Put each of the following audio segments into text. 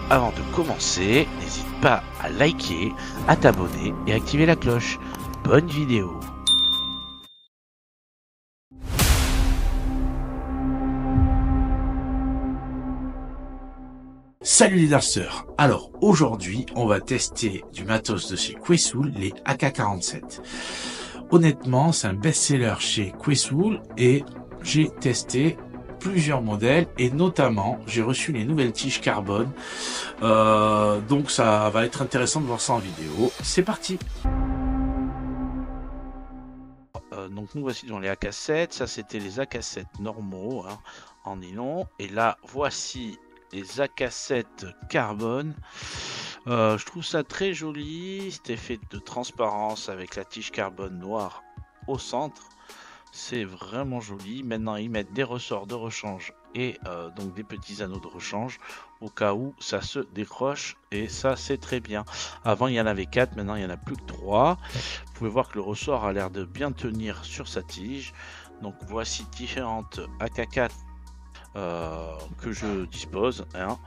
avant de commencer, n'hésite pas à liker, à t'abonner et activer la cloche. Bonne vidéo. Salut les darsters. Alors aujourd'hui on va tester du matos de chez Quetzul, les AK-47. Honnêtement c'est un best-seller chez Quetzul et j'ai testé plusieurs modèles et notamment j'ai reçu les nouvelles tiges carbone, donc ça va être intéressant de voir ça en vidéo. C'est parti. Donc nous voici dans les AK7, ça c'était les AK7 normaux hein, en nylon, et là voici les AK7 carbone. Je trouve ça très joli, cet effet de transparence avec la tige carbone noire au centre, c'est vraiment joli. Maintenant ils mettent des ressorts de rechange et donc des petits anneaux de rechange au cas où ça se décroche, et ça c'est très bien. Avant il y en avait 4, maintenant il n'y en a plus que 3. Vous pouvez voir que le ressort a l'air de bien tenir sur sa tige. Donc voici différentes AK4 que je dispose hein,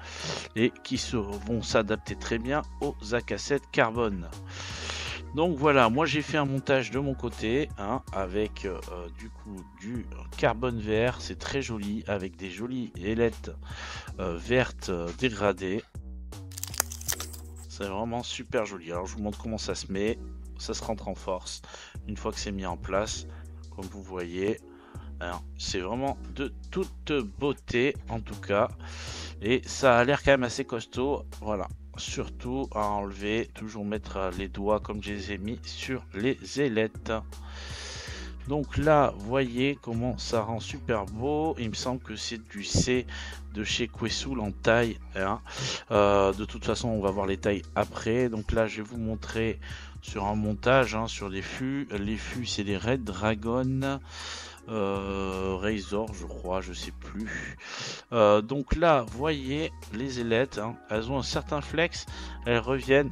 et qui vont s'adapter très bien aux AK7 carbone. Donc voilà, moi j'ai fait un montage de mon côté hein, avec du coup du carbone vert, c'est très joli avec des jolies ailettes vertes dégradées. C'est vraiment super joli. Alors je vous montre comment ça se met, ça se rentre en force une fois que c'est mis en place, comme vous voyez. C'est vraiment de toute beauté en tout cas, et ça a l'air quand même assez costaud. Voilà, surtout à enlever, toujours mettre les doigts comme je les ai mis sur les ailettes. Donc là voyez comment ça rend super beau. Il me semble que c'est du C de chez Quetzul en taille hein. De toute façon on va voir les tailles après. Donc là je vais vous montrer sur un montage hein, sur les fûts. Les fûts c'est des Red Dragon Razor je crois, je sais plus. Donc là vous voyez les ailettes hein, elles ont un certain flex, elles reviennent,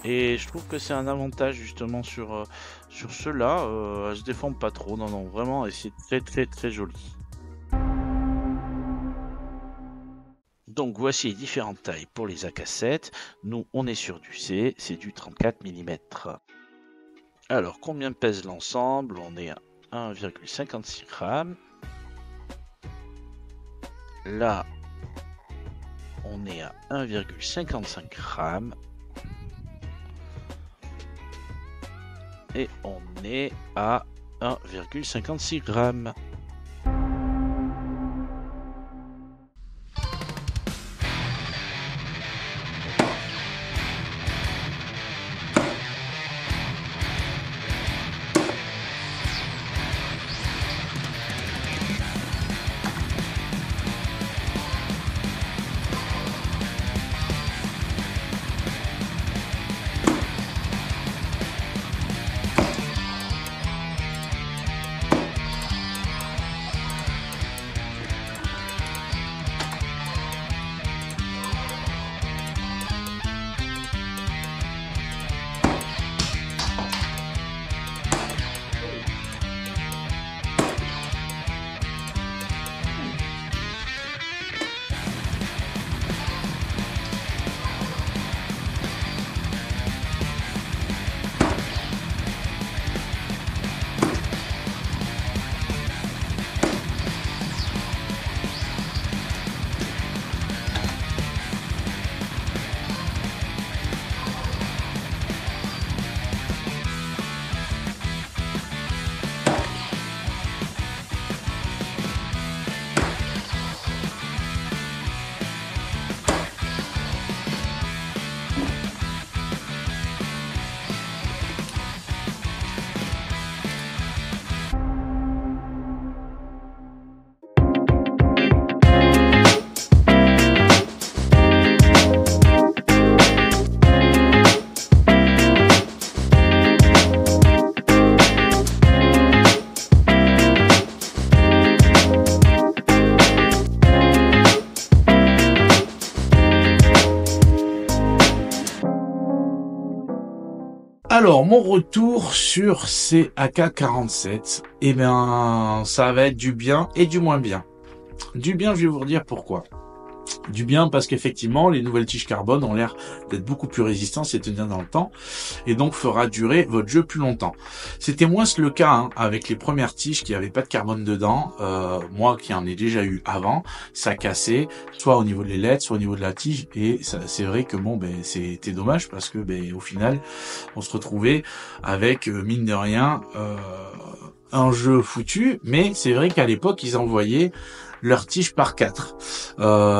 et je trouve que c'est un avantage justement sur ceux-là. Elles se déforment pas trop, non vraiment, et c'est très joli. Donc voici les différentes tailles pour les AK7. Nous on est sur du C, c'est du 34 mm. Alors combien pèse l'ensemble? On est à 1,56 g. Là on est à 1,55 g. Et on est à 1,56 g. Alors, mon retour sur ces AK-47, eh bien, ça va être du bien et du moins bien. Du bien, je vais vous dire pourquoi. du bien parce qu'effectivement les nouvelles tiges carbone ont l'air d'être beaucoup plus résistantes et tenir dans le temps et donc fera durer votre jeu plus longtemps. C'était moins le cas hein, avec les premières tiges qui avaient pas de carbone dedans. Moi qui en ai déjà eu avant, ça cassait soit au niveau de l'ailette, soit au niveau de la tige et c'est vrai que bon ben c'était dommage parce que ben au final on se retrouvait avec mine de rien un jeu foutu, mais c'est vrai qu'à l'époque ils envoyaient leur tige par 4.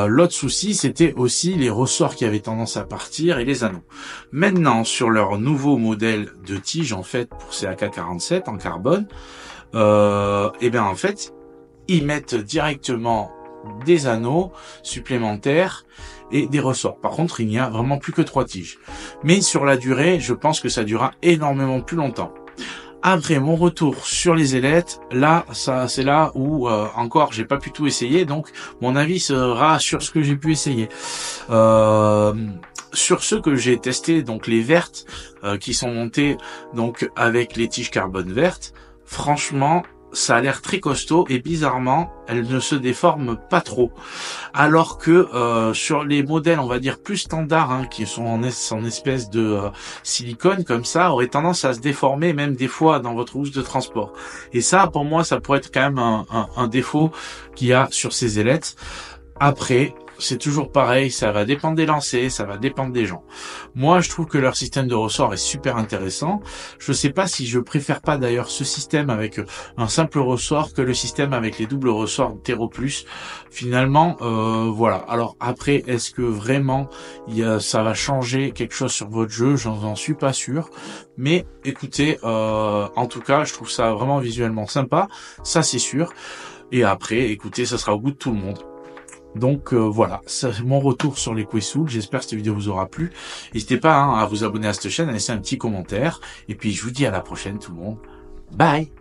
L'autre souci, c'était aussi les ressorts qui avaient tendance à partir et les anneaux. Maintenant, sur leur nouveau modèle de tige, en fait, pour ces AK-47 en carbone, et bien en fait, ils mettent directement des anneaux supplémentaires et des ressorts. Par contre, il n'y a vraiment plus que 3 tiges. Mais sur la durée, je pense que ça durera énormément plus longtemps. Après mon retour sur les ailettes, là, ça, c'est là où encore j'ai pas pu tout essayer, donc mon avis sera sur ce que j'ai pu essayer. Sur ceux que j'ai testés, donc les vertes qui sont montées donc avec les tiges carbone vertes, franchement, ça a l'air très costaud et bizarrement, elles ne se déforment pas trop. Alors que sur les modèles, on va dire plus standards, hein, qui sont en espèce de silicone comme ça, auraient tendance à se déformer même des fois dans votre housse de transport. Et ça, pour moi, ça pourrait être quand même un défaut qu'il y a sur ces ailettes. Après, c'est toujours pareil, ça va dépendre des lancers, ça va dépendre des gens. Moi, je trouve que leur système de ressort est super intéressant. Je sais pas si je préfère pas d'ailleurs ce système avec un simple ressort que le système avec les doubles ressorts Terro Plus. Finalement, voilà. Alors après, est-ce que vraiment ça va changer quelque chose sur votre jeu? J'en suis pas sûr. Mais écoutez, en tout cas, je trouve ça vraiment visuellement sympa. Ça, c'est sûr. Et après, écoutez, ça sera au goût de tout le monde. Donc voilà, c'est mon retour sur les Questsoul. J'espère que cette vidéo vous aura plu. N'hésitez pas hein, à vous abonner à cette chaîne, à laisser un petit commentaire. Et puis je vous dis à la prochaine tout le monde. Bye.